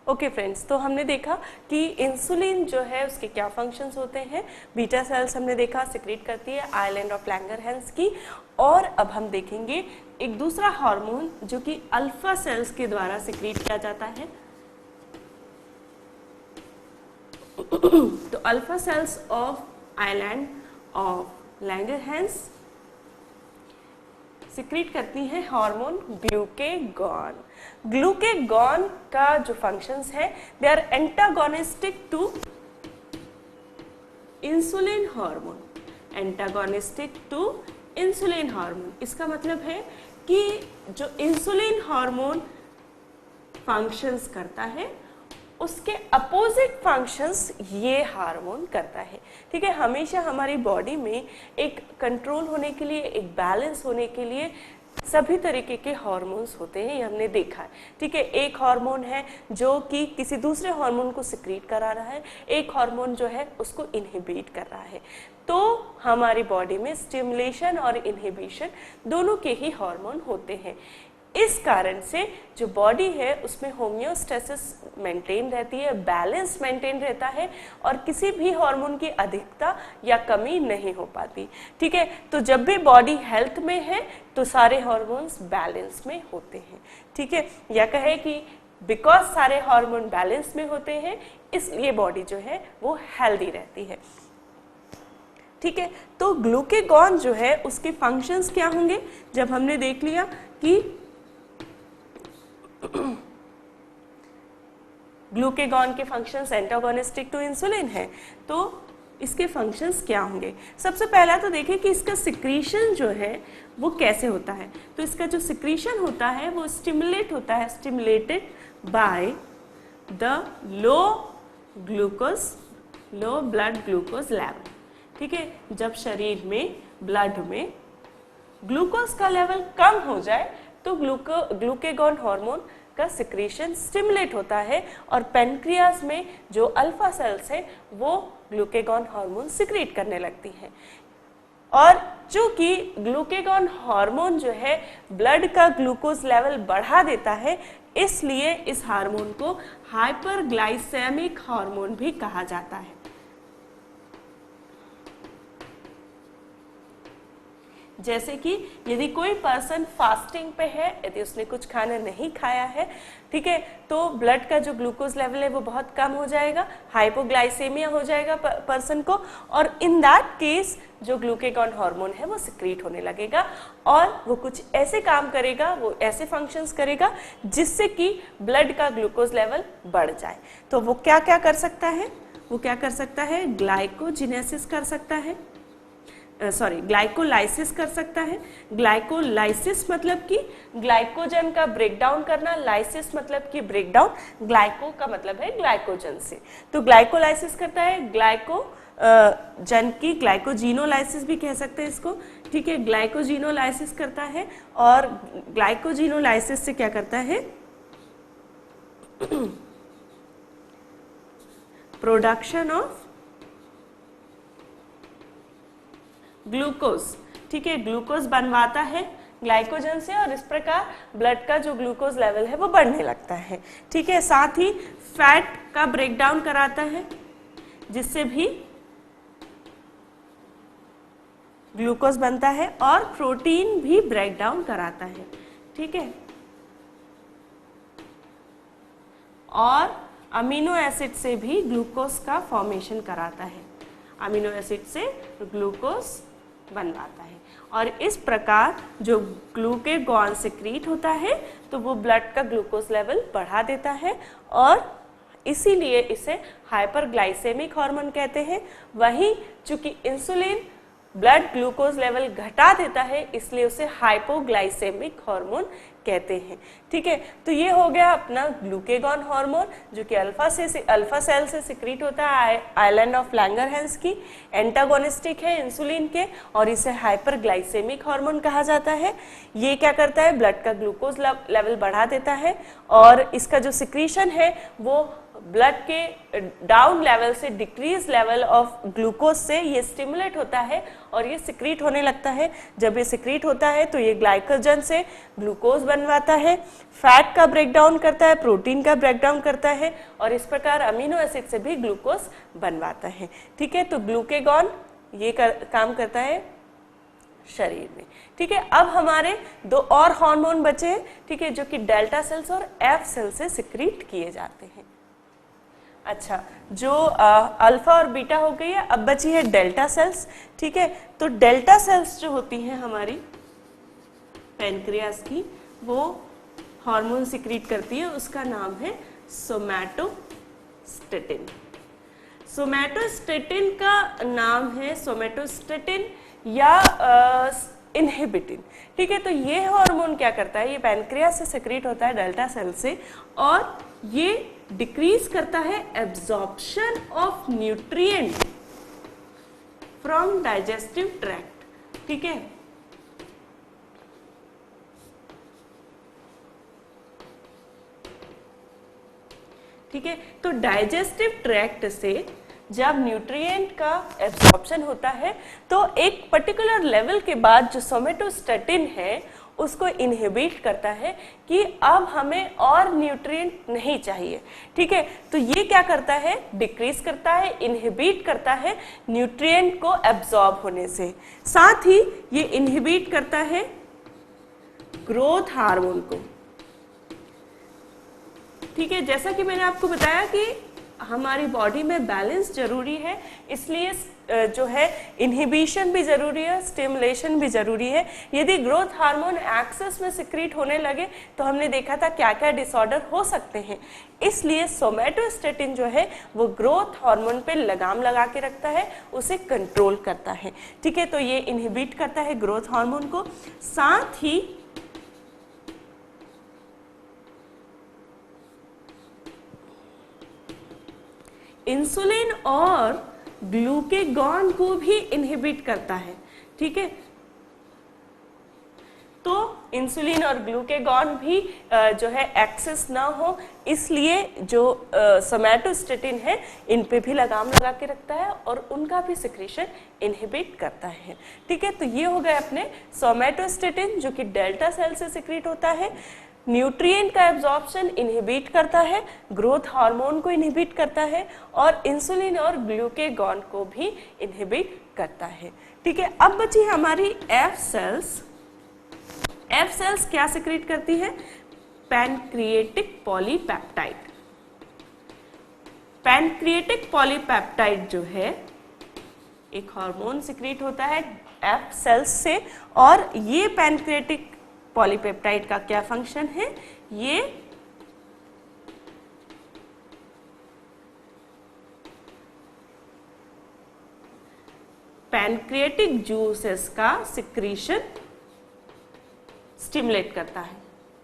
Okay friends, तो हमने देखा कि इंसुलिन जो है उसके क्या फंक्शंस होते हैं। बीटा सेल्स हमने देखा सिक्रीट करती है आइलैंड ऑफ लैंगरहैंस की। और अब हम देखेंगे एक दूसरा हार्मोन जो कि अल्फा सेल्स के द्वारा सिक्रीट किया जाता है। तो alpha cells of island of Langerhans secrete करती है हार्मोन ग्लूकेगॉन। ग्लूकेगॉन का जो फंक्शंस है they are antagonistic to insulin hormone. Antagonistic to insulin hormone, इसका मतलब है कि जो इंसुलिन हार्मोन फंक्शंस करता है उसके अपोजिट फंक्शंस ये हार्मोन करता है। ठीक है, हमेशा हमारी बॉडी में एक कंट्रोल होने के लिए, एक बैलेंस होने के लिए सभी तरीके के हार्मोन्स होते हैं, ये हमने देखा है। ठीक है, एक हार्मोन है जो कि किसी दूसरे हार्मोन को सिक्रीट करा रहा है, एक हार्मोन जो है उसको इनहिबिट कर रहा है। तो हमारी बॉडी में स्टिमुलेशन और इनहिबिशन दोनों के ही हार्मोन होते हैं। इस कारण से जो बॉडी है उसमें होम्योस्टेसिस मेंटेन रहती है, बैलेंस मेंटेन रहता है और किसी भी हार्मोन की अधिकता या कमी नहीं हो पाती। ठीक है, तो जब भी बॉडी हेल्थ में है तो सारे हार्मोन्स बैलेंस में होते हैं। ठीक है, या कहे कि बिकॉज सारे हार्मोन बैलेंस में होते हैं इसलिए बॉडी जो है वो हेल्दी रहती है। ठीक है, तो ग्लूकेगॉन जो है उसके फंक्शंस क्या होंगे, जब हमने देख लिया कि ग्लूकेगॉन के फंक्शंस एंटागोनिस्टिक टू इंसुलिन है, तो इसके फंक्शंस क्या होंगे। सबसे पहला तो देखें कि इसका सिक्रीशन जो है वो कैसे होता है। तो इसका जो सिक्रीशन होता है वो स्टिमुलेट होता है, stimulated by the low blood glucose level. ठीक है, जब शरीर में ब्लड में ग्लूकोज का लेवल कम हो जाए तो ग्लूकेगॉन हार्मोन का सिक्रीशन स्टिमुलेट होता है और पेनक्रियाज में जो अल्फा सेल्स है वो ग्लूकेगॉन हार्मोन सिक्रीट करने लगती हैं। और चूंकि ग्लूकेगॉन हार्मोन जो है ब्लड का ग्लूकोज लेवल बढ़ा देता है, इसलिए इस हार्मोन को हाइपरग्लाइसेमिक हार्मोन भी कहा जाता है। जैसे कि यदि कोई पर्सन फास्टिंग पे है, यदि उसने कुछ खाना नहीं खाया है, ठीक है, तो ब्लड का जो ग्लूकोज लेवल है वो बहुत कम हो जाएगा, हाइपोग्लाइसेमिया हो जाएगा पर्सन को, और इन दैट केस जो ग्लूकेगॉन हार्मोन है वो सिक्रीट होने लगेगा और वो कुछ ऐसे काम करेगा, वो ऐसे फंक्शंस करेगा जिससे कि ब्लड का ग्लूकोज लेवल बढ़ जाए। तो वो क्या क्या कर सकता है, वो क्या कर सकता है, ग्लाइकोजिनेसिस कर सकता है, ग्लाइकोलाइसिस कर सकता है। ग्लाइकोलाइसिस मतलब कि ग्लाइकोजन का ब्रेकडाउन करना, लाइसिस मतलब कि ब्रेकडाउन, ग्लाइको का मतलब है ग्लाइकोजन से। तो ग्लाइकोलाइसिस करता है, जन की ग्लाइकोजिनोलाइसिस भी कह सकते हैं इसको। ठीक है, ग्लाइकोजिनोलाइसिस करता है और ग्लाइकोजिनोलाइसिस से क्या करता है, प्रोडक्शन ऑफ ग्लूकोज। ठीक है, ग्लूकोज बनवाता है ग्लाइकोजन से और इस प्रकार ब्लड का जो ग्लूकोज लेवल है वो बढ़ने लगता है। ठीक है, साथ ही फैट का ब्रेकडाउन कराता है जिससे भी ग्लूकोज बनता है और प्रोटीन भी ब्रेकडाउन कराता है। ठीक है, और अमीनो एसिड से भी ग्लूकोज का फॉर्मेशन कराता है, अमीनो एसिड से ग्लूकोज बनवाता है और इस प्रकार जो ग्लूकेगॉन सिक्रीट होता है तो वो ब्लड का ग्लूकोज लेवल बढ़ा देता है और इसीलिए इसे हाइपरग्लाइसेमिक हार्मोन कहते हैं। वहीं चूंकि इंसुलिन ब्लड ग्लूकोज लेवल घटा देता है इसलिए उसे हाइपोग्लाइसेमिक हार्मोन कहते हैं। ठीक है, तो ये हो गया अपना ग्लूकेगॉन हार्मोन जो कि अल्फा सेल से सिक्रीट होता है आइलैंड ऑफ लैंगरहैंस की, एंटागोनिस्टिक है इंसुलिन के और इसे हाइपरग्लाइसेमिक हार्मोन कहा जाता है। ये क्या करता है, ब्लड का ग्लूकोज लेवल बढ़ा देता है और इसका जो सिक्रीशन है वो ब्लड के डाउन लेवल से डिक्रीज लेवल ऑफ ग्लूकोज से ये स्टिमुलेट होता है और ये सिक्रीट होने लगता है। जब ये सिक्रीट होता है तो ये ग्लाइकोजन से ग्लूकोज बनवाता है, फैट का ब्रेकडाउन करता है, प्रोटीन का ब्रेकडाउन करता है और इस प्रकार अमीनो एसिड से भी ग्लूकोज बनवाता है। ठीक है, तो ग्लूकेगॉन ये काम करता है शरीर में। ठीक है, अब हमारे दो और हार्मोन बचे हैं, ठीक है, जो कि डेल्टा सेल्स और एफ सेल से सिक्रीट किए जाते हैं। अच्छा, जो अल्फा और बीटा हो गई है, अब बची है डेल्टा सेल्स। ठीक है, तो डेल्टा सेल्स जो होती हैं हमारी पैनक्रियास की, वो हार्मोन सिक्रीट करती है, उसका नाम है सोमैटोस्टेटिन। सोमैटोस्टेटिन का नाम है सोमैटोस्टेटिन या इनहिबिटिन। ठीक है, तो ये हार्मोन क्या करता है, ये पैनक्रियास से सिक्रीट होता है डेल्टा सेल से और ये डिक्रीज करता है absorption of nutrient from digestive tract. ठीक है, ठीक है, तो डाइजेस्टिव ट्रैक्ट से जब न्यूट्रिएंट का एब्जॉर्प्शन होता है तो एक पर्टिकुलर लेवल के बाद जो सोमैटोस्टेटिन है उसको इनहिबिट करता है कि अब हमें और न्यूट्रिएंट नहीं चाहिए। ठीक है, तो ये क्या करता है, डिक्रीज करता है, इनहिबिट करता है न्यूट्रिएंट को एब्जॉर्ब होने से। साथ ही ये इनहिबिट करता है ग्रोथ हार्मोन को। ठीक है, जैसा कि मैंने आपको बताया कि हमारी बॉडी में बैलेंस जरूरी है, इसलिए जो है इनहिबिशन भी जरूरी है, स्टिमुलेशन भी जरूरी है। यदि ग्रोथ हार्मोन एक्सेस में सिक्रीट होने लगे तो हमने देखा था क्या क्या डिसऑर्डर हो सकते हैं। इसलिए सोमैटोस्टेटिन जो है वो ग्रोथ हार्मोन पे लगाम लगा के रखता है, उसे कंट्रोल करता है। ठीक है, तो ये इनहिबिट करता है ग्रोथ हार्मोन को। साथ ही इंसुलिन और ग्लूकेगॉन को भी इनहिबिट करता है। ठीक है, तो इंसुलिन और ग्लूकेगॉन भी जो है एक्सेस ना हो, इसलिए जो सोमैटोस्टेटिन है इन पे भी लगाम लगा के रखता है और उनका भी सिक्रीशन इनहिबिट करता है। ठीक है, तो ये हो गए अपने सोमैटोस्टेटिन जो कि डेल्टा सेल से सिक्रीट होता है, न्यूट्रिएंट का एब्जॉर्प्शन इनहिबिट करता है, ग्रोथ हार्मोन को इनहिबिट करता है और इंसुलिन और ग्लूकेगॉन को भी इनहिबिट करता है। ठीक है, अब बची हमारी एफ सेल्स। एफ सेल्स क्या सिक्रीट करती है, पैनक्रिएटिक पॉलीपेप्टाइड। पैनक्रिएटिक पॉलीपेप्टाइड जो है एक हार्मोन सिक्रीट होता है एफ सेल्स से और ये पैनक्रिएटिक पॉलीपेप्टाइड का क्या फंक्शन है, ये पैनक्रिएटिक जूसेस का सिक्रीशन स्टिमुलेट करता है।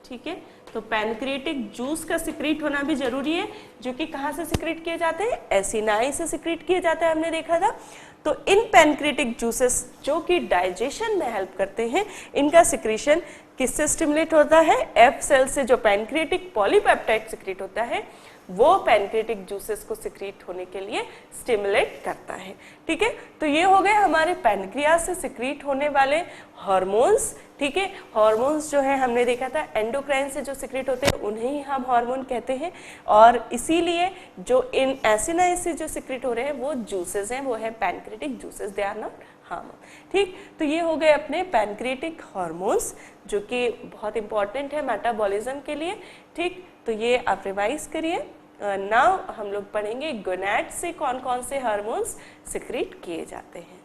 ठीक है, तो पैनक्रिएटिक जूस का सिक्रीट होना भी जरूरी है, जो कि कहाँ से सिक्रीट किए जाते हैं, एसिनाई से सिक्रीट किए जाता है, हमने देखा था। तो इन पैनक्रिएटिक जूसेस जो कि डाइजेशन में हेल्प करते हैं, इनका सिक्रीशन किससे स्टिमुलेट होता है, एफ सेल से। जो पैनक्रिएटिक पॉलीपेप्टाइड सिक्रीट होता है वो पैनक्रिएटिक जूसेस को सिक्रीट होने के लिए स्टिमुलेट करता है। ठीक है, तो ये हो गए हमारे पैनक्रियास से सिक्रीट होने वाले हार्मोन्स। ठीक है, हार्मोन्स जो है हमने देखा था एंडोक्राइन से जो सिक्रीट होते हैं उन्हें ही हम हार्मोन कहते हैं और इसीलिए जो इन एसिनाई से जो सिक्रीट हो रहे हैं वो जूसेस हैं, वो है pancreatic juices, they are not hormone. ठीक, तो ये हो गए अपने पैनक्रिएटिक हार्मोन्स जो कि बहुत इंपॉर्टेंट है मेटाबॉलिज्म के लिए। ठीक, तो ये आप रिवाइज करिए। नाउ हम लोग पढ़ेंगे गोनैड से कौन कौन से हार्मोन्स सिक्रीट किए जाते हैं।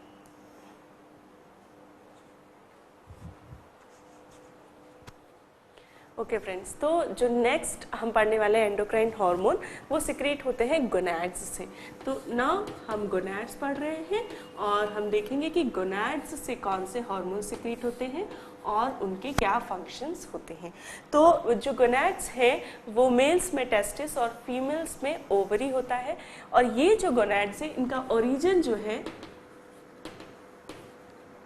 ओके फ्रेंड्स, तो जो नेक्स्ट हम पढ़ने वाले एंडोक्राइन हार्मोन वो सिक्रीट होते हैं गोनैड्स से। तो नाउ हम गोनैड्स पढ़ रहे हैं और हम देखेंगे कि गोनैड्स से कौन से हार्मोन सिक्रीट होते हैं और उनके क्या फंक्शंस होते हैं। तो जो गोनैड्स हैं वो मेल्स में टेस्टिस और फीमेल्स में ओवरी होता है और ये जो गोनैड्स है इनका ओरिजिन जो है,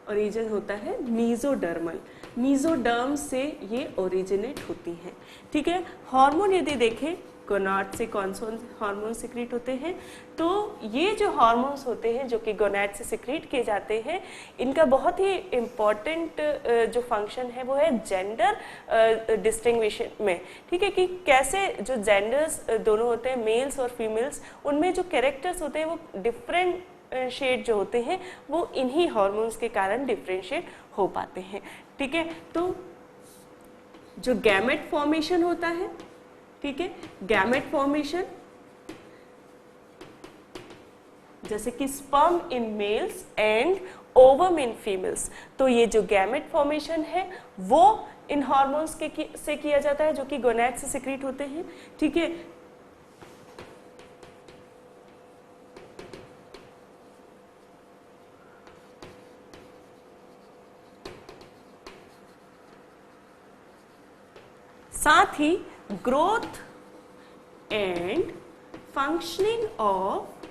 ओरिजिन होता है मीजोडर्मल। मीजोडर्म से ये ओरिजिनेट होती हैं। ठीक है, हार्मोन यदि देखें गोनाड से कौन से हार्मोन सिक्रीट होते हैं, तो ये जो हार्मोन्स होते हैं जो कि गोनाड से सिक्रीट किए जाते हैं, इनका बहुत ही इम्पॉर्टेंट जो फंक्शन है वो है जेंडर डिस्टिंग्विशन में। ठीक है, कि कैसे जो जेंडर्स दोनों होते हैं, मेल्स और फीमेल्स, उनमें जो कैरेक्टर्स होते हैं वो डिफरेंट शेड जो होते हैं वो इन्हीं हार्मोन्स के कारण डिफरेंशिएट हो पाते हैं। ठीक है, तो जो गैमेट फॉर्मेशन होता है, ठीक है, गैमेट फॉर्मेशन जैसे कि sperm in males and ovum in females, तो ये जो गैमेट फॉर्मेशन है वो इन हार्मोन्स से किया जाता है जो कि गोनैड से सिक्रीट होते हैं। ठीक है, साथ ही growth and functioning of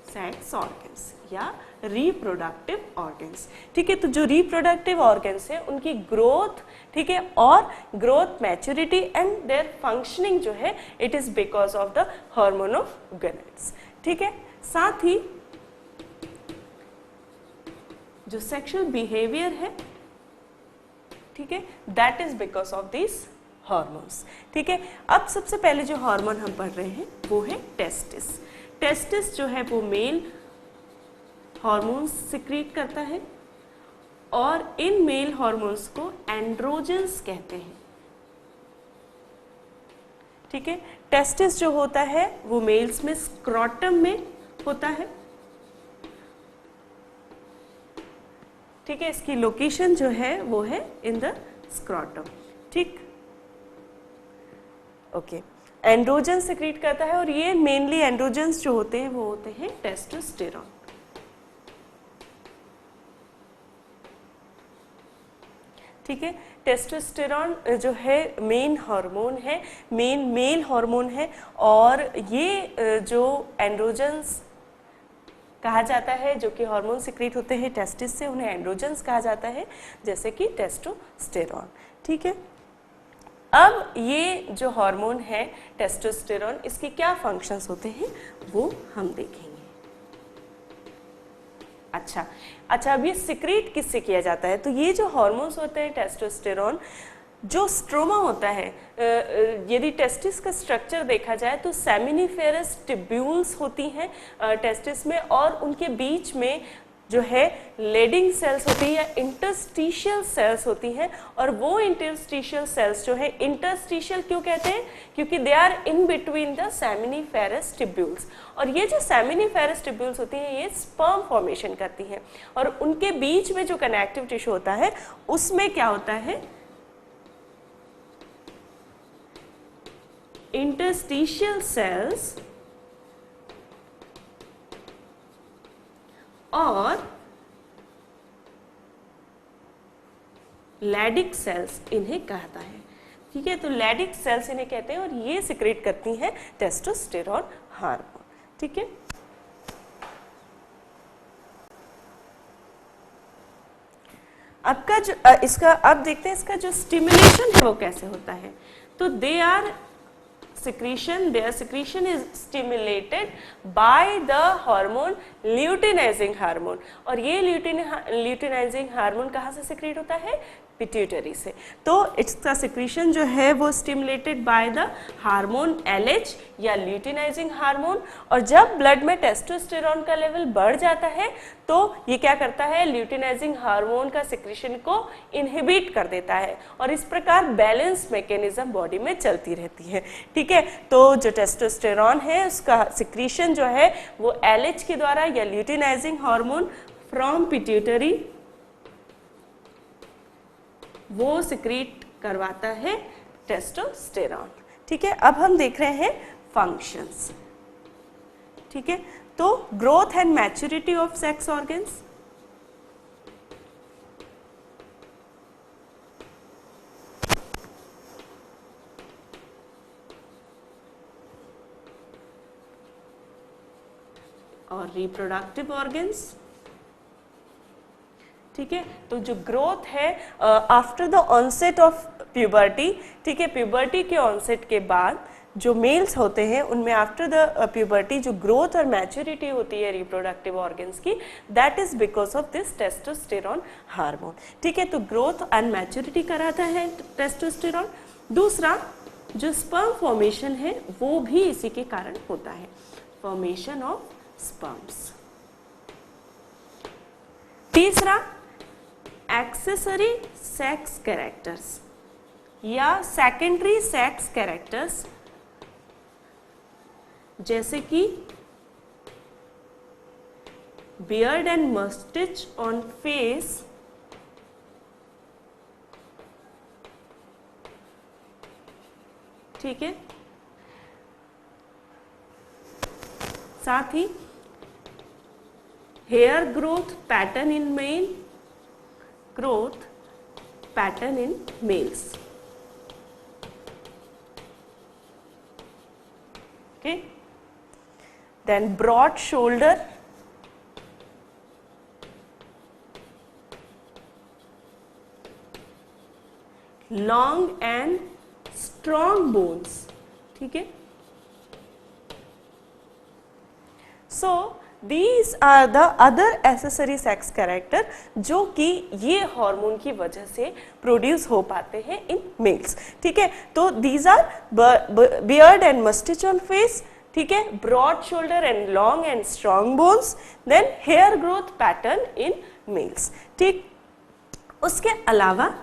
sex organs या रिप्रोडक्टिव ऑर्गन्स। ठीक है, तो जो रिप्रोडक्टिव ऑर्गन्स है उनकी ग्रोथ, ठीक है, और growth, maturity and there functioning जो है it is because of the hormone of gonads. ठीक है, साथ ही जो सेक्सुअल बिहेवियर है, ठीक है, that is because of this hormones. ठीक है, अब सबसे पहले जो हार्मोन हम पढ़ रहे हैं वो है टेस्टिस। टेस्टिस जो है वो मेल हार्मोन्स सिक्रीट करता है और इन मेल हार्मोन्स को एंड्रोजन्स कहते हैं। ठीक है, टेस्टिस जो होता है वो मेल्स में स्क्रोटम में होता है। ठीक है, इसकी लोकेशन जो है वो है इन द स्क्रोटम। ठीक, ओके, एंड्रोजन सिक्रीट करता है और ये मेनली एंड्रोजन्स जो होते हैं वो होते हैं टेस्टोस्टेरॉन। ठीक है, टेस्टोस्टेरॉन जो है मेन हार्मोन है, मेन मेल हार्मोन है, और ये जो एंड्रोजन्स कहा जाता है जो कि हार्मोन सिक्रीट होते हैं टेस्टिस से, उन्हें एंड्रोजन्स कहा जाता है, जैसे कि टेस्टोस्टेरॉन। ठीक है, अब ये जो हार्मोन है टेस्टोस्टेरॉन, इसके क्या फंक्शंस होते हैं वो हम देखेंगे। अच्छा, अब ये सिक्रीट किससे किया जाता है? तो ये जो हार्मोन्स होते हैं टेस्टोस्टेरॉन, जो स्ट्रोमा होता है, यदि टेस्टिस का स्ट्रक्चर देखा जाए तो सेमिनिफेरस टिब्यूल्स होती हैं टेस्टिस में, और उनके बीच में जो है लेडिंग सेल्स होती है या इंटरस्टिशियल सेल्स होती हैं, और वो इंटरस्टिशियल सेल्स जो है, इंटरस्टिशियल क्यों कहते हैं? क्योंकि they are in between the seminiferous tubules, और ये जो सेमिनिफेरस टिब्यूल्स होती हैं ये स्पर्म फॉर्मेशन करती हैं, और उनके बीच में जो कनेक्टिव टिश्यू होता है उसमें क्या होता है, इंटरस्टिशियल सेल्स और लैडिक सेल्स इन्हें कहता है। ठीक है, तो लैडिक सेल्स इन्हें कहते हैं और ये सिक्रेट करती हैं टेस्टोस्टेरॉन हार्मोन। ठीक है, अब का जो इसका अब देखते हैं इसका जो स्टिमुलेशन है वो कैसे होता है। तो their secretion is stimulated by the hormone luteinizing hormone, और ये luteinizing हार्मोन कहाँ से सिक्रीट होता है? पिट्यूटरी से। तो इसका सिक्रीशन जो है वो stimulated by the hormone LH या ल्यूटिनाइजिंग हार्मोन, और जब ब्लड में टेस्टोस्टेरॉन का लेवल बढ़ जाता है तो ये क्या करता है, ल्यूटिनाइजिंग हार्मोन का सिक्रीशन को इनहिबिट कर देता है, और इस प्रकार बैलेंस मैकेनिज्म बॉडी में चलती रहती है। ठीक है, तो जो टेस्टोस्टेरॉन है उसका सिक्रीशन जो है वो LH के द्वारा या ल्यूटिनाइजिंग हार्मोन फ्रॉम पिट्यूटरी वो सिक्रीट करवाता है टेस्टोस्टेरॉन। ठीक है, अब हम देख रहे हैं फंक्शंस। ठीक है, तो growth and maturity of sex organs, और रिप्रोडक्टिव ऑर्गन्स, ठीक है। तो जो ग्रोथ है after the onset of puberty, ठीक है, प्यूबर्टी के ऑनसेट के बाद जो मेल्स होते हैं उनमें आफ्टर द प्यूबर्टी जो ग्रोथ और मैच्योरिटी होती है रिप्रोडक्टिव ऑर्गन्स की, that is because of this testosterone hormone. ठीक है, तो ग्रोथ एंड मैच्योरिटी कराता है टेस्टोस्टेरॉन। दूसरा जो स्पर्म फॉर्मेशन है वो भी इसी के कारण होता है, फॉर्मेशन ऑफ स्पर्म्स। तीसरा एक्सेसरी सेक्स कैरेक्टर्स या सेकेंडरी सेक्स कैरेक्टर्स, जैसे कि beard and moustache on face, ठीक है, साथ ही hair growth pattern in male, growth pattern in males, okay, then broad shoulder, long and strong bones, ठीक है। So these are the other accessory sex character जो कि ये हार्मोन की वजह से प्रोड्यूस हो पाते हैं इन मेल्स, ठीक है। तो these are beard and mustache on face, ठीक है, broad shoulder and long and strong bones, then hair growth pattern in males, ठीक। उसके अलावा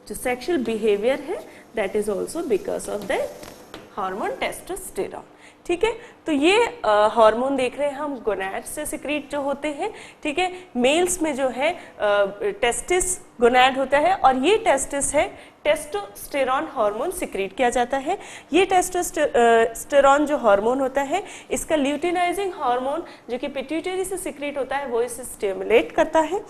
जो सेक्सुअल बिहेवियर है that is also because of the hormone testosterone, ठीक है। तो ये हार्मोन देख रहे हैं हम गोनैड से सिक्रीट जो होते हैं, ठीक है। मेल्स में जो है टेस्टिस गोनैड होता है और ये टेस्टिस है टेस्टोस्टेरॉन हार्मोन सिक्रीट किया जाता है। ये टेस्टोस्टेरॉन जो हार्मोन होता है इसका ल्यूटिनाइजिंग हार्मोन जो कि पिट्यूटरी से सिक्रीट होता है वो इसे स्टिमुलेट करता है।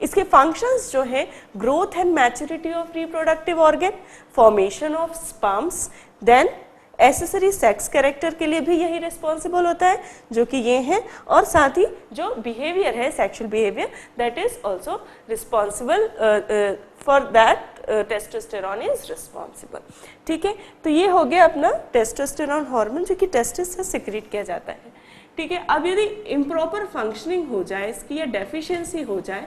इसके फंक्शंस जो है growth and maturity of reproductive organ, formation of sperms, then accessory sex character के लिए भी यही रिस्पॉन्सिबल होता है जो कि ये हैं, और साथ ही जो बिहेवियर है sexual behaviour that is also responsible for that testosterone is responsible, ठीक है। तो ये हो गया अपना टेस्टोस्टेरॉन हार्मोन जो कि टेस्टिस से सिक्रीट किया जाता है, ठीक है। अब यदि इम्प्रॉपर फंक्शनिंग हो जाए इसकी या डेफिशिएंसी हो जाए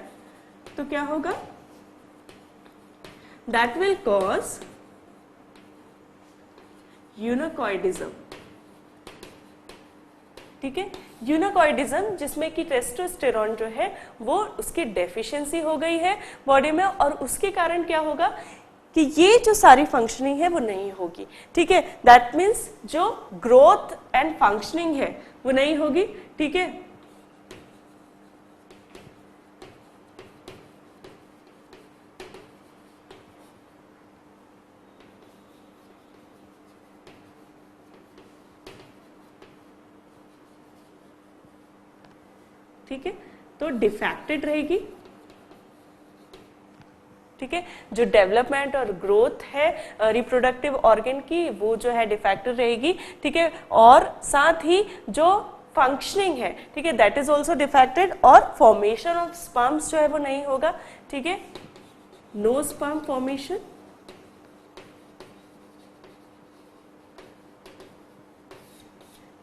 तो क्या होगा, दैट विल कॉज यूनिकॉइडिज्म, ठीक है। यूनिकॉइडिज्म जिसमें कि टेस्टोस्टेरॉन जो है वो उसकी डेफिशिएंसी हो गई है बॉडी में, और उसके कारण क्या होगा कि ये जो सारी फंक्शनिंग है वो नहीं होगी, ठीक है। दैट मीन्स जो ग्रोथ एंड फंक्शनिंग है वो नहीं होगी, ठीक है। ठीक है, तो डिफेक्टेड रहेगी, ठीक है। जो डेवलपमेंट और ग्रोथ है रिप्रोडक्टिव ऑर्गन की वो जो है डिफेक्टेड रहेगी, ठीक है। और साथ ही जो फंक्शनिंग है, ठीक है, दैट इज ऑल्सो डिफेक्टेड, और फॉर्मेशन ऑफ स्पर्म्स जो है वो नहीं होगा, ठीक है। नो स्पर्म फॉर्मेशन,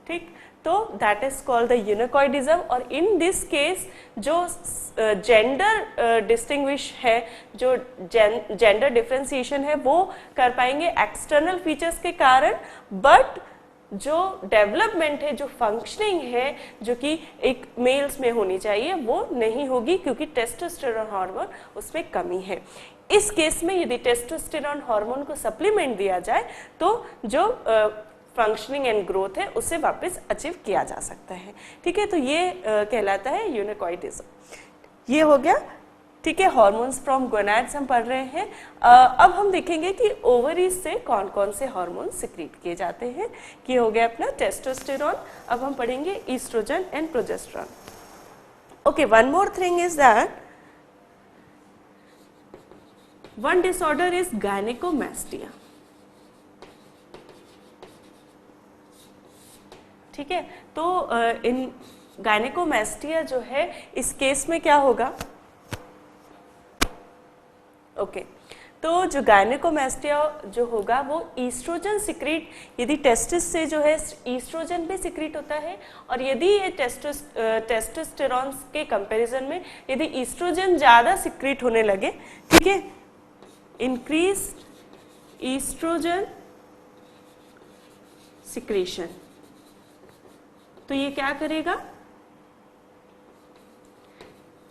ठीक। तो दैट इज कॉल्ड द यूनिकॉइडिज्म, और इन दिस केस जो जेंडर डिस्टिंग्विश है, जो जेंडर डिफरेंशिएशन है वो कर पाएंगे एक्सटर्नल फीचर्स के कारण, बट जो डेवलपमेंट है, जो फंक्शनिंग है जो कि एक मेल्स में होनी चाहिए वो नहीं होगी क्योंकि टेस्टोस्टेरॉन हार्मोन उसमें कमी है। इस केस में यदि टेस्टोस्टेरॉन हार्मोन को सप्लीमेंट दिया जाए तो जो फंक्शनिंग एंड ग्रोथ है उसे वापस अचीव किया जा सकता है, ठीक है। तो ये कहलाता है यूनिकॉइडिज्म। ये हो गया, ठीक है, हार्मोन्स फ्रॉम गोनैड्स हम पढ़ रहे हैं। अब हम देखेंगे कि ओवरीज से कौन कौन से हार्मोन सिक्रीट किए जाते हैं। कि हो गया अपना टेस्टोस्टेरॉन, अब हम पढ़ेंगे estrogen and progesterone. Okay, one more thing is that one disorder is gynaecomastia, ठीक है। तो इन गायनेकोमेस्टिया जो है इस केस में क्या होगा, ओके तो जो गायनेकोमेस्टिया जो होगा वो ईस्ट्रोजन सिक्रीट, यदि टेस्टिस से जो है ईस्ट्रोजन भी सिक्रीट होता है, और यदि ये टेस्टोस्टेरॉन के कंपैरिजन में यदि ईस्ट्रोजन ज़्यादा सिक्रीट होने लगे, ठीक है, इंक्रीज ईस्ट्रोजन सिक्रीशन, तो ये क्या करेगा,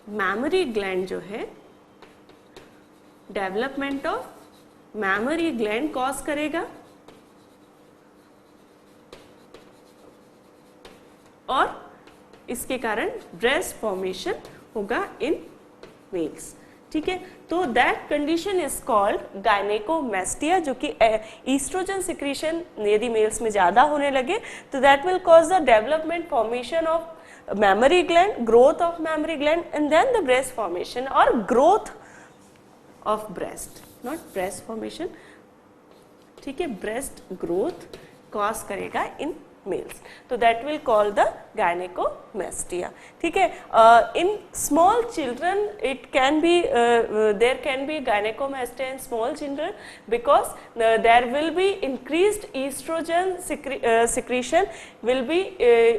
मैमरी ग्लैंड जो है, development of mammary gland cause करेगा, और इसके कारण ब्रेस्ट फॉर्मेशन होगा इन मेल्स, ठीक है। तो that condition is called gynaecomastia, जो कि ईस्ट्रोजन सिक्रीशन यदि मेल्स में ज्यादा होने लगे तो that will cause the development formation of mammary gland, growth of mammary gland and then the breast formation और growth of breast, not breast formation, ठीक है, breast growth cause करेगा in males, तो that will call the gynecomastia, ठीक है। In small children it can be there can be gynecomastia in small children because there will be increased estrogen secretion will be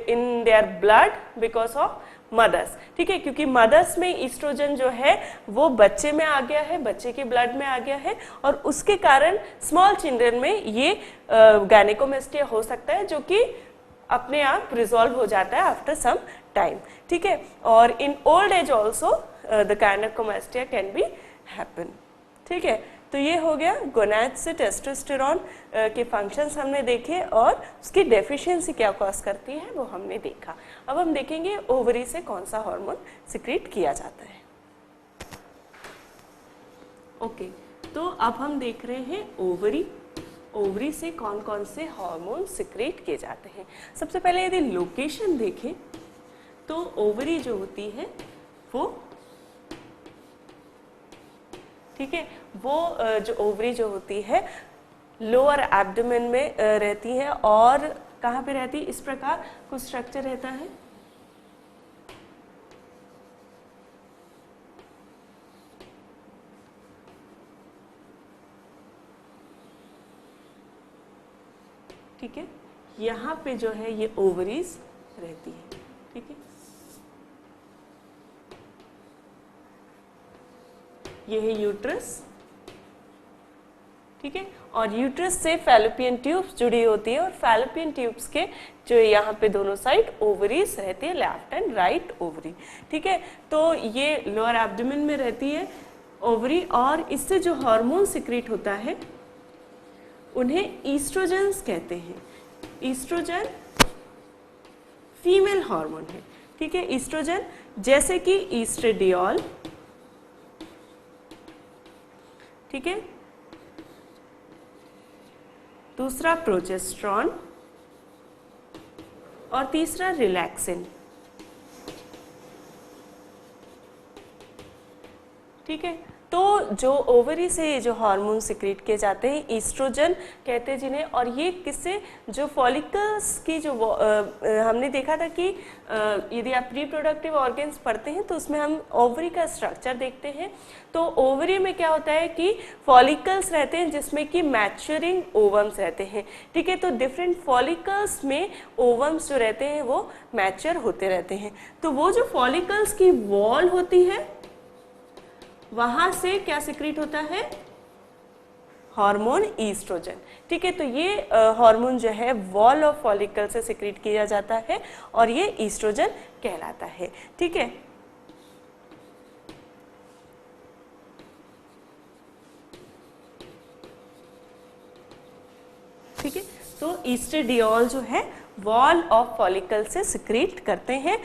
in their blood because of mothers, ठीक है, क्योंकि mother's में oestrogen जो है वो बच्चे में आ गया है, बच्चे के ब्लड में आ गया है, और उसके कारण स्मॉल चिल्ड्रन में ये गायनेकोमेस्टिया हो सकता है, जो कि अपने आप रिजॉल्व हो जाता है आफ्टर सम टाइम, ठीक है। और in old age also the gynaecomastia can be happen, ठीक है। तो ये हो गया गोनाड से टेस्टोस्टेरॉन के फंक्शंस हमने देखे और उसकी डेफिशिएंसी क्या कॉज करती है वो हमने देखा। अब हम देखेंगे ओवरी से कौन सा हार्मोन सिक्रीट किया जाता है। ओके, तो अब हम देख रहे हैं ओवरी। ओवरी से कौन कौन से हार्मोन सिक्रीट किए जाते हैं। सबसे पहले यदि लोकेशन देखें तो ओवरी जो होती है वो, ठीक है, वो जो ओवरी जो होती है लोअर एब्डोमेन में रहती है, और कहाँ पे रहती है, इस प्रकार कुछ स्ट्रक्चर रहता है, ठीक है, यहाँ पे जो है ये ओवरीज रहती है, ठीक है, ये है यूट्रस, ठीक है, और यूट्रस से फैलोपियन ट्यूब्स जुड़ी होती है, और फैलोपियन ट्यूब्स के जो यहाँ पे दोनों साइड ओवरीज रहती है, लेफ्ट एंड राइट ओवरी, ठीक है। तो ये लोअर एब्डोमेन में रहती है ओवरी, और इससे जो हार्मोन सिक्रीट होता है उन्हें ईस्ट्रोजेंस कहते हैं। ईस्ट्रोजन फीमेल हार्मोन है, ठीक है, ईस्ट्रोजन जैसे कि ईस्ट्रेडियोल, ठीक है, दूसरा प्रोजेस्टेरॉन, और तीसरा रिलैक्सिन, ठीक है। तो जो ओवरी से जो हार्मोन सिक्रीट किए जाते हैं ईस्ट्रोजन कहते हैं जिन्हें, और ये किससे, जो फॉलिकल्स की जो हमने देखा था कि यदि आप रिप्रोडक्टिव ऑर्गन्स पढ़ते हैं तो उसमें हम ओवरी का स्ट्रक्चर देखते हैं। तो ओवरी में क्या होता है कि फॉलिकल्स रहते हैं जिसमें कि मैच्योरिंग ओवम्स रहते हैं, ठीक है। तो डिफरेंट फॉलिकल्स में ओवम्स जो रहते हैं वो मैच्योर होते रहते हैं। तो वो जो फॉलिकल्स की वॉल होती है वहां से क्या सिक्रीट होता है, हार्मोन ईस्ट्रोजन, ठीक है। तो ये हार्मोन जो है वॉल ऑफ फॉलिकल से सिक्रीट किया जाता है और ये ईस्ट्रोजन कहलाता है, ठीक है। ठीक है, तो ईस्ट्रेडियोल जो है वॉल ऑफ फॉलिकल से सिक्रीट करते हैं,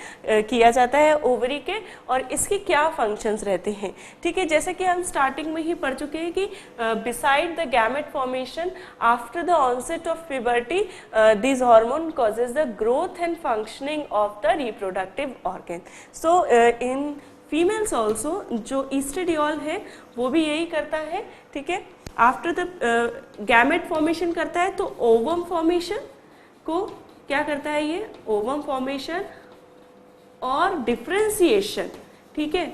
किया जाता है ओवरी के, और इसके क्या फंक्शंस रहते हैं, ठीक है। जैसे कि हम स्टार्टिंग में ही पढ़ चुके हैं कि beside the gamete formation after the onset of puberty this hormone causes the growth and functioning of the reproductive organ. So in females also जो ईस्ट्रेडियोल है वो भी यही करता है, ठीक है। आफ्टर द गैमेट फॉर्मेशन करता है तो ओवम फॉर्मेशन को क्या करता है, ये ओवम फॉर्मेशन और डिफरेंशिएशन, ठीक है।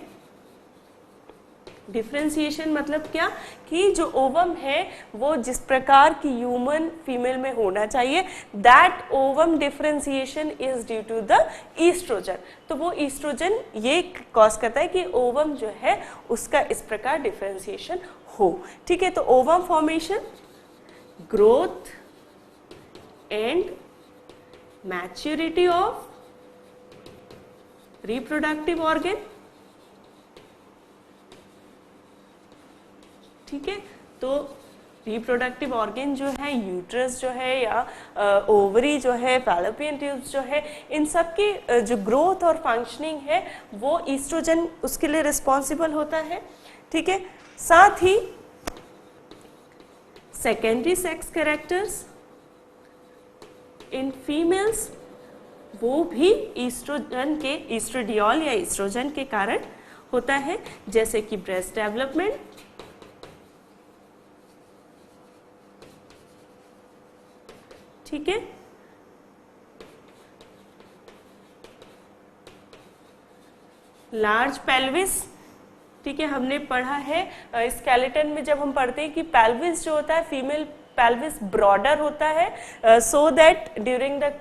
डिफरेंशिएशन मतलब क्या कि जो ओवम है वो जिस प्रकार की ह्यूमन फीमेल में होना चाहिए, that ovum differentiation is due to the estrogen. तो वो ईस्ट्रोजन ये कॉज करता है कि ओवम जो है उसका इस प्रकार डिफरेंशिएशन हो, ठीक है। तो ovum formation, growth and maturity of reproductive organ, ठीक है। तो रिप्रोडक्टिव ऑर्गन जो है, यूट्रस जो है या ओवरी जो है, फैलोपियन ट्यूब्स जो है, इन सब की जो ग्रोथ और फंक्शनिंग है वो ईस्ट्रोजन उसके लिए रिस्पॉन्सिबल होता है, ठीक है। साथ ही secondary sex characters in females वो भी ईस्ट्रोजन के, ईस्ट्रोडियोल या ईस्ट्रोजन के कारण होता है, जैसे कि ब्रेस्ट डेवलपमेंट, ठीक है। लार्ज पेल्विस, ठीक है, हमने पढ़ा है स्केलेटन में जब हम पढ़ते हैं कि पेल्विस जो होता है, फीमेल पेल्विस ब्रॉडर होता है, so that during the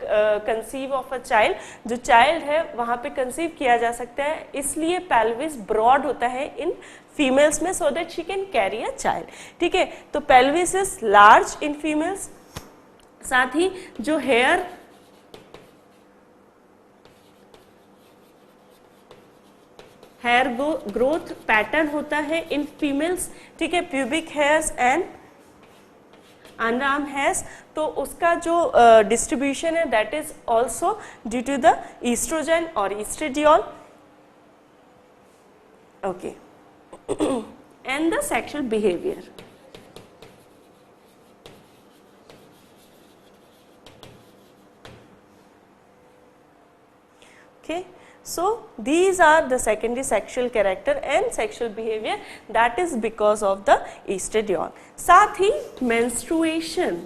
conceive of a child, जो चाइल्ड है वहां पे कंसीव किया जा सकता है, इसलिए पेल्विस ब्रॉड होता है इन फीमेल्स में, so that she can carry a child, ठीक है। तो pelvis is large in females. साथ ही जो हेयर ग्रोथ पैटर्न होता है इन फीमेल्स, ठीक है, pubic hairs and underarm hairs, तो उसका जो डिस्ट्रीब्यूशन है that is also due to the estrogen और estradiol, okay. And the sexual behaviour, okay. So these are the secondary sexual character and sexual behavior that is because of the estradiol. साथ ही menstruation,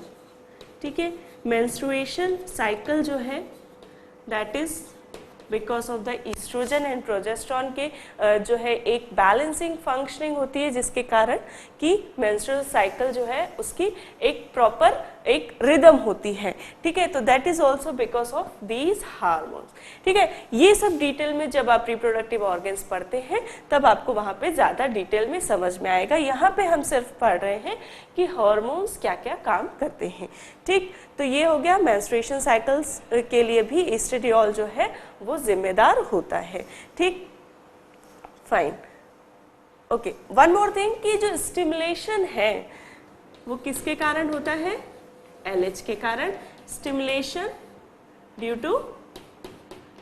ठीक है, menstruation cycle जो है that is because of the estrogen and progesterone के जो है एक balancing functioning होती है, जिसके कारण कि मेंस्ट्रुअल साइकिल जो है उसकी एक प्रॉपर एक रिदम होती है, ठीक है। तो that is also because of these hormones, ठीक है। ये सब डिटेल में जब आप रिप्रोडक्टिव ऑर्गन्स पढ़ते हैं तब आपको वहां पे ज्यादा डिटेल में समझ में आएगा। यहाँ पे हम सिर्फ पढ़ रहे हैं कि हार्मोन्स क्या क्या काम करते हैं, ठीक। तो ये हो गया, मेंस्ट्रुएशन साइकिल्स के लिए भी एस्ट्रेडियोल जो है वो जिम्मेदार होता है, ठीक, fine, okay. One more thing कि जो स्टिमुलेशन है वो किसके कारण होता है, LH के कारण। Stimulation due to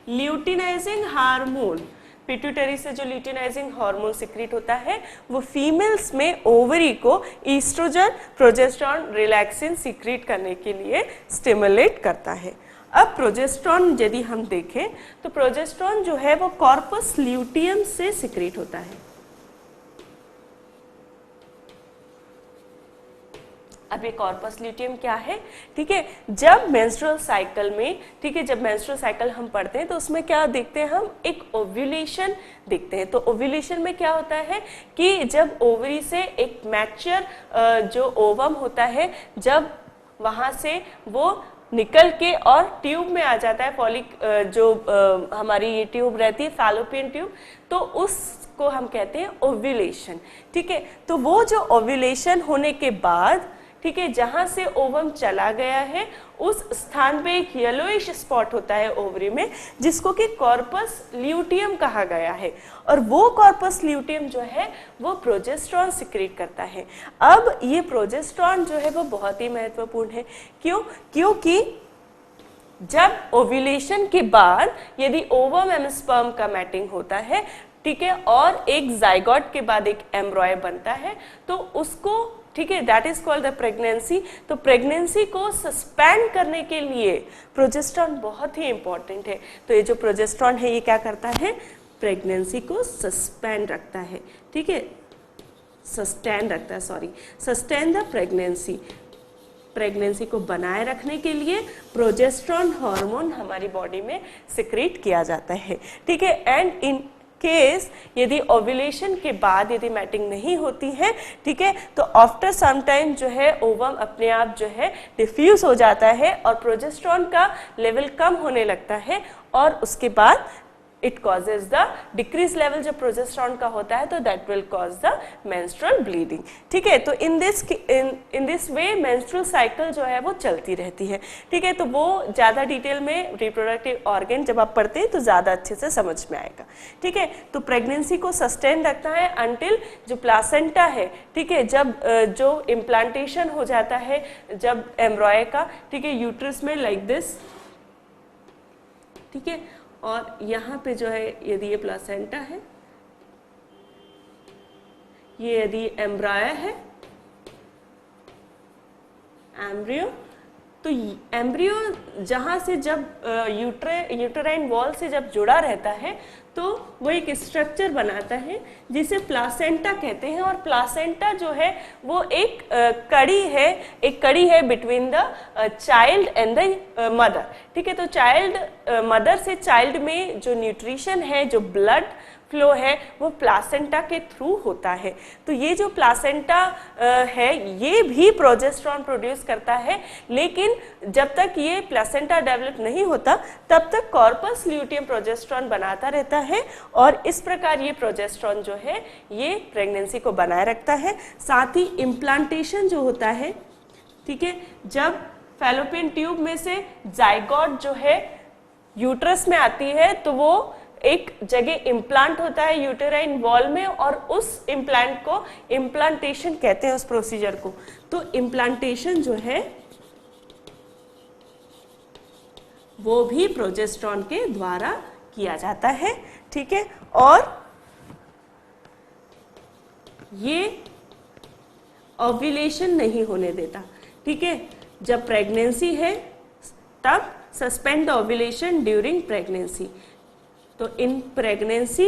luteinizing hormone, pituitary से जो ल्यूटिनाइजिंग हार्मोन सिक्रीट होता है वो फीमेल्स में ओवरी को ईस्ट्रोजन, प्रोजेस्टेरॉन, रिलैक्सिन सिक्रीट करने के लिए स्टिमुलेट करता है। अब प्रोजेस्टेरॉन यदि हम देखें तो प्रोजेस्टेरॉन जो है वो कॉर्पस ल्यूटियम से सिक्रीट होता है। अब ये कॉर्पस ल्यूटियम क्या है, ठीक है। जब मेंस्ट्रुअल साइकिल में, ठीक है, जब मेंस्ट्रुअल साइकिल हम पढ़ते हैं तो उसमें क्या देखते हैं हम, एक ओव्यूलेशन देखते हैं। तो ओव्यूलेशन में क्या होता है कि जब ओवरी से एक मैच्योर जो ओवम होता है, जब वहां से वो निकल के और ट्यूब में आ जाता है, फॉलिक जो हमारी ये ट्यूब रहती है फैलोपियन ट्यूब, तो उसको हम कहते हैं ओव्यूलेशन, ठीक है। तो वो जो ओव्यूलेशन होने के बाद, ठीक है, जहां से ओवम चला गया है उस स्थान पे एक येलोइश स्पॉट होता है ओवरी में, जिसको कि कॉर्पस ल्यूटियम कहा गया है, और वो कॉर्पस ल्यूटियम जो है वो प्रोजेस्टेरॉन सिक्रीट करता है। अब ये प्रोजेस्टेरॉन जो है वो बहुत ही महत्वपूर्ण है, क्यों, क्योंकि जब ओव्यूलेशन के बाद यदि ओवम एंड स्पर्म का मैटिंग होता है, ठीक है, और एक जाइगोट के बाद एक एम्ब्रॉय बनता है, तो उसको, ठीक है, that is called the pregnancy. तो प्रेगनेंसी को सस्पेंड करने के लिए प्रोजेस्टेरॉन बहुत ही इंपॉर्टेंट है। तो ये जो प्रोजेस्टेरॉन है ये क्या करता है, प्रेगनेंसी को सस्पेंड रखता है, ठीक है, सस्टेन रखता है, sorry, sustain the pregnancy, pregnancy को बनाए रखने के लिए प्रोजेस्टेरॉन हार्मोन हमारी बॉडी में सिक्रेट किया जाता है, ठीक है। एंड इन केस यदि ओव्यूलेशन के बाद यदि मैटिंग नहीं होती है, ठीक है, तो आफ्टर सम टाइम जो है ओवम अपने आप जो है डिफ्यूज हो जाता है और प्रोजेस्टेरॉन का लेवल कम होने लगता है और उसके बाद it causes the decrease level जब प्रोजेस्टेरॉन का होता है तो that will cause the menstrual bleeding, ठीक है। तो in this way menstrual cycle जो है वो चलती रहती है, ठीक है। तो वो ज़्यादा डिटेल में रिप्रोडक्टिव ऑर्गन जब आप पढ़ते हैं तो ज़्यादा अच्छे से समझ में आएगा, ठीक है। तो प्रेगनेंसी को सस्टेन रखता है अंटिल जो प्लासेंटा है, ठीक है, जब जो इम्प्लांटेशन हो जाता है जब एम्ब्रॉय का, ठीक है, यूट्रस में लाइक दिस, ठीक है, और यहाँ पे जो है यदि ये प्लासेंटा है, ये यदि एम्ब्राया है, एम्ब्रियो, तो एम्ब्रियो जहाँ से जब यूटेराइन वॉल से जब जुड़ा रहता है तो वो एक स्ट्रक्चर बनाता है जिसे प्लासेंटा कहते हैं। और प्लासेंटा जो है वो एक कड़ी है between the child and the mother, ठीक है। तो मदर से चाइल्ड में जो न्यूट्रिशन है, जो ब्लड फ्लो है, वो प्लासेंटा के थ्रू होता है। तो ये जो प्लासेंटा है ये भी प्रोजेस्टेरॉन प्रोड्यूस करता है, लेकिन जब तक ये प्लासेंटा डेवलप नहीं होता तब तक कॉर्पस ल्यूटियम प्रोजेस्टेरॉन बनाता रहता है और इस प्रकार ये प्रोजेस्टेरॉन जो है ये प्रेगनेंसी को बनाए रखता है। साथ ही इम्प्लांटेशन जो होता है, ठीक है, जब फैलोपियन ट्यूब में से जाइगोट जो है यूट्रस में आती है तो वो एक जगह इम्प्लांट होता है यूटेराइन वॉल में और उस इम्प्लांट को इम्प्लांटेशन कहते हैं, उस प्रोसीजर को। तो इम्प्लांटेशन जो है वो भी प्रोजेस्टेरॉन के द्वारा किया जाता है, ठीक है। और ये ओव्यूलेशन नहीं होने देता, ठीक है। जब प्रेगनेंसी है तब suspend the ovulation during pregnancy. तो इन प्रेगनेंसी,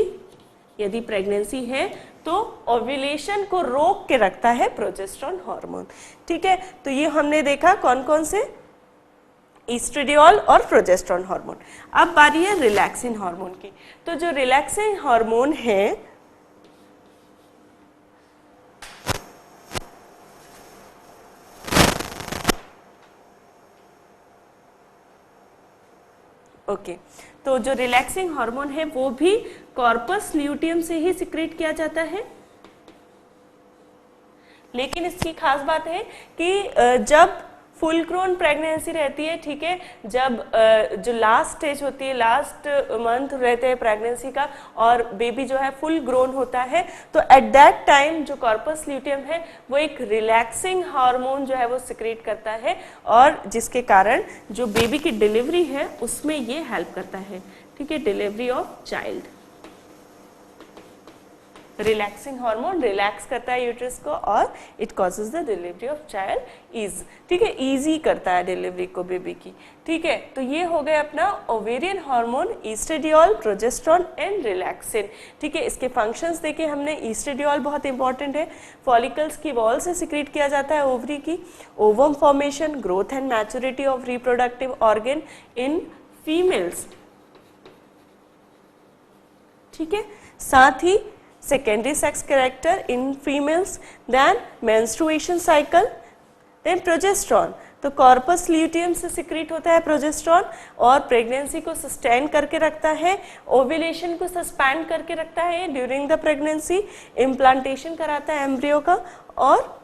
यदि प्रेगनेंसी है तो ओव्यूलेशन को रोक के रखता है प्रोजेस्टेरॉन हार्मोन, ठीक है। तो ये हमने देखा कौन कौन से, ईस्ट्रेडियोल और प्रोजेस्टेरॉन हार्मोन। अब बारी है रिलैक्सिन हार्मोन की। तो जो रिलैक्सिन हार्मोन है तो जो रिलैक्सिंग हार्मोन है वो भी कॉर्पस ल्यूटियम से ही सिक्रेट किया जाता है। लेकिन इसकी खास बात है कि जब फुल ग्रोन प्रेगनेंसी रहती है, ठीक है, जब जो लास्ट स्टेज होती है, लास्ट मंथ रहते हैं प्रेगनेंसी का और बेबी जो है फुल ग्रोन होता है, तो एट दैट टाइम जो कॉर्पस ल्यूटियम है वो एक रिलैक्सिंग हार्मोन जो है वो सिक्रेट करता है और जिसके कारण जो बेबी की डिलीवरी है उसमें ये हेल्प करता है, ठीक है, delivery of child. Relaxing hormone relax करता है यूट्रस को और it causes the delivery of child ease, ठीक है, ईजी करता है डिलीवरी को बेबी की, ठीक है। तो ये हो गया अपना ovarian hormone, estradiol, progesterone and relaxin, ठीक है। इसके फंक्शंस देखे हमने। ईस्ट्रेडियोल बहुत इंपॉर्टेंट है, फॉलिकल्स की वॉल से सिक्रेट किया जाता है ओवरी की, ovum formation, growth and maturity of reproductive organ in females, ठीक है। साथ ही secondary sex character in females, then menstruation cycle, then progesterone। तो कॉर्पस ल्यूटियम से सिक्रीट होता है प्रोजेस्टेरॉन और प्रेगनेंसी को सस्टेन करके रखता है, ओव्यूलेशन को सस्पेंड करके रखता है ड्यूरिंग द प्रेगनेंसी, इम्प्लांटेशन कराता है एम्ब्रियो का और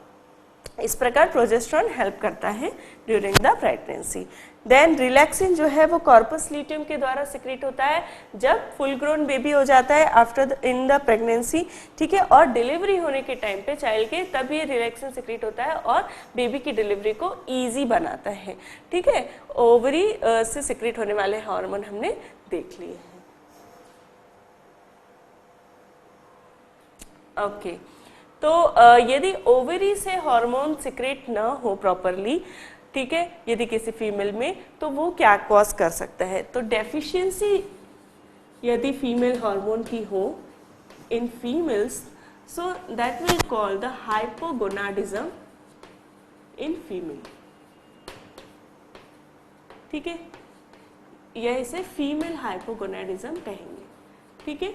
इस प्रकार प्रोजेस्टेरॉन हेल्प करता है during the pregnancy. Then relaxin जो है वो कॉर्पस ल्यूटियम के द्वारा सिक्रीट होता है जब फुल ग्रोन बेबी हो जाता है आफ्टर इन द प्रेगनेंसी, ठीक है, और डिलीवरी होने के टाइम पे चाइल्ड के तब ये रिलैक्सिन सिक्रीट होता है और बेबी की डिलीवरी को इजी बनाता है, ठीक है। ओवरी से सिक्रीट होने वाले हार्मोन हमने देख लिए हैं। ओके, तो यदि ओवरी से हार्मोन सिक्रेट ना हो प्रॉपरली, ठीक है, यदि किसी फीमेल में, तो वो क्या कॉज कर सकता है। तो डेफिशिएंसी यदि फीमेल हार्मोन की हो in females, so that will call the hypogonadism in female, ठीक है, यह इसे फीमेल हाइपोगोनाडिज्म कहेंगे। ठीक है,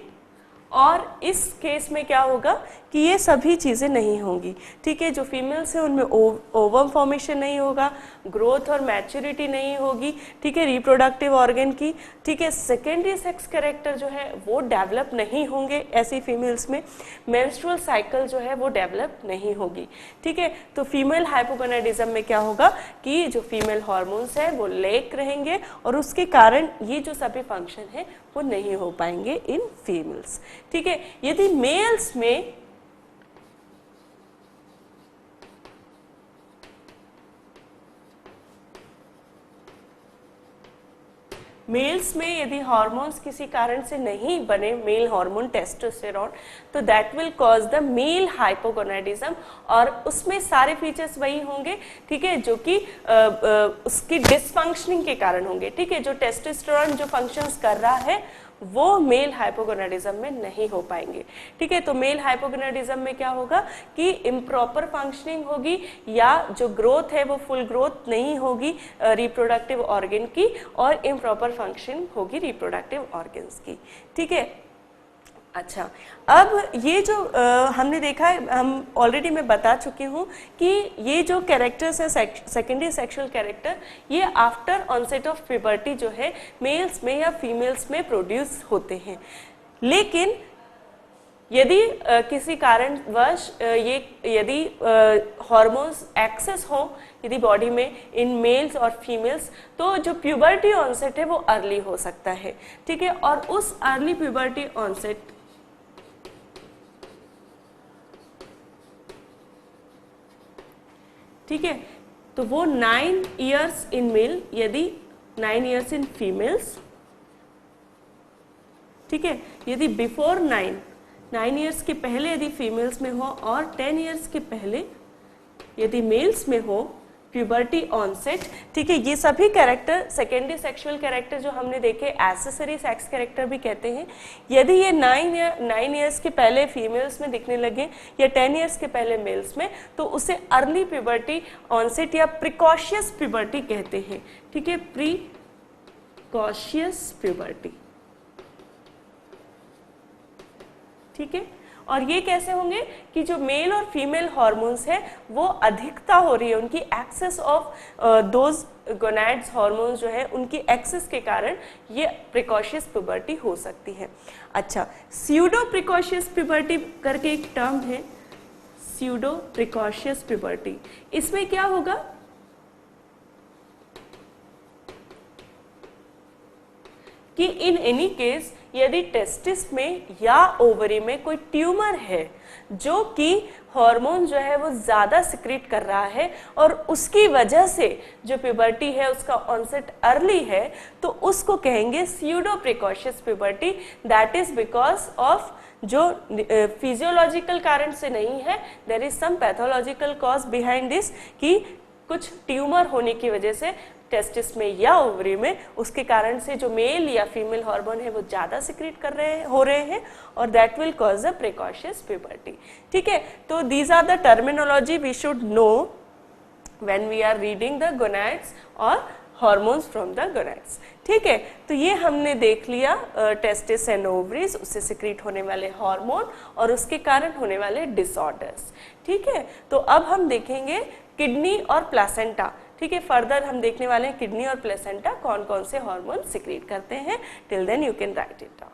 और इस केस में क्या होगा कि ये सभी चीज़ें नहीं होंगी। ठीक है, जो फीमेल्स हैं उनमें ओवम फॉर्मेशन नहीं होगा, ग्रोथ और मैच्योरिटी नहीं होगी। ठीक है, रिप्रोडक्टिव ऑर्गन की, ठीक है, सेकेंडरी सेक्स कैरेक्टर जो है वो डेवलप नहीं होंगे ऐसी फीमेल्स में। मेंस्ट्रुअल साइकिल जो है वो डेवलप नहीं होगी। ठीक है, तो फीमेल हाइपोगोनाडिज्म में क्या होगा कि जो फीमेल हार्मोन्स है वो लेक रहेंगे और उसके कारण ये जो सभी फंक्शन है वो नहीं हो पाएंगे इन फीमेल्स। ठीक है, यदि मेल्स में यदि हार्मोन्स किसी कारण से नहीं बने, मेल हार्मोन टेस्टोस्टेरोन, तो that will cause the male hypogonadism, और उसमें सारे फीचर्स वही होंगे। ठीक है, जो कि उसकी डिसफंक्शनिंग के कारण होंगे। ठीक है, जो टेस्टोस्टेरोन जो फंक्शंस कर रहा है वो मेल हाइपोगोनाडिज्म में नहीं हो पाएंगे। ठीक है, तो मेल हाइपोगोनाडिज्म में क्या होगा कि इम्प्रॉपर फंक्शनिंग होगी, या जो ग्रोथ है वो फुल ग्रोथ नहीं होगी रिप्रोडक्टिव ऑर्गन की, और इम्प्रॉपर फंक्शनिंग होगी रिप्रोडक्टिव ऑर्गन्स की। ठीक है, अच्छा, अब ये जो हमने देखा है, हम ऑलरेडी मैं बता चुकी हूँ कि ये जो कैरेक्टर्स है सेकेंडरी सेक्सुअल कैरेक्टर, ये आफ्टर ऑनसेट ऑफ प्यूबर्टी जो है मेल्स में या फीमेल्स में प्रोड्यूस होते हैं। लेकिन यदि किसी कारणवश यदि हार्मोन्स एक्सेस हो यदि बॉडी में इन मेल्स और फीमेल्स, तो जो प्यूबर्टी ऑनसेट है वो अर्ली हो सकता है। ठीक है, और उस अर्ली प्यूबर्टी ऑनसेट ठीक है, तो वो 9 इयर्स इन मेल, यदि 9 इयर्स इन फीमेल्स। ठीक है, यदि बिफोर 9 इयर्स के पहले यदि फीमेल्स में हो, और 10 इयर्स के पहले यदि मेल्स में हो प्यूबर्टी ऑनसेट। ठीक है, ये सभी कैरेक्टर सेकेंडरी सेक्सुअल कैरेक्टर जो हमने देखे एक्सेसरी सेक्स कैरेक्टर भी कहते हैं। यदि ये 9 इयर्स के पहले फीमेल्स में दिखने लगे या 10 इयर्स के पहले मेल्स में, तो उसे अर्ली प्यूबर्टी ऑनसेट या प्रिकॉशियस प्यूबर्टी कहते हैं। ठीक है, प्रिकॉशियस प्यूबर्टी। ठीक है, और ये कैसे होंगे कि जो मेल और फीमेल हार्मोन्स है वो अधिकता हो रही है, उनकी excess of those gonads hormones जो है उनकी एक्सेस के कारण ये प्रिकॉशियस प्यूबर्टी हो सकती है। अच्छा, स्यूडो प्रिकॉशियस प्यूबर्टी करके एक टर्म है, स्यूडो प्रिकॉशियस प्यूबर्टी। इसमें क्या होगा कि इन एनी केस यदि टेस्टिस में या ओवरी में कोई ट्यूमर है जो कि हार्मोन जो है वो ज़्यादा सिक्रीट कर रहा है और उसकी वजह से जो प्यूबर्टी है उसका ऑनसेट अर्ली है, तो उसको कहेंगे pseudo precocious puberty. That is because of जो फिजियोलॉजिकल कारण से नहीं है, there is some pathological cause behind this, कि कुछ ट्यूमर होने की वजह से टेस्टिस में या ओवरी में उसके कारण से जो मेल या फीमेल हार्मोन है वो ज़्यादा सिक्रीट हो रहे हैं, और that will cause a precocious puberty. ठीक है, तो these are the terminology we should know when we are reading the gonads और हार्मोन्स फ्रॉम द गोनैड्स। ठीक है, तो ये हमने देख लिया टेस्टिस एंड ओवरीज, उससे सिक्रीट होने वाले हार्मोन और उसके कारण होने वाले डिसऑर्डर्स। ठीक है, तो अब हम देखेंगे किडनी और प्लेसेंटा। ठीक है, फर्दर हम देखने वाले हैं किडनी और प्लेसेंटा कौन कौन से हार्मोन सिक्रीट करते हैं। Till then you can write it down.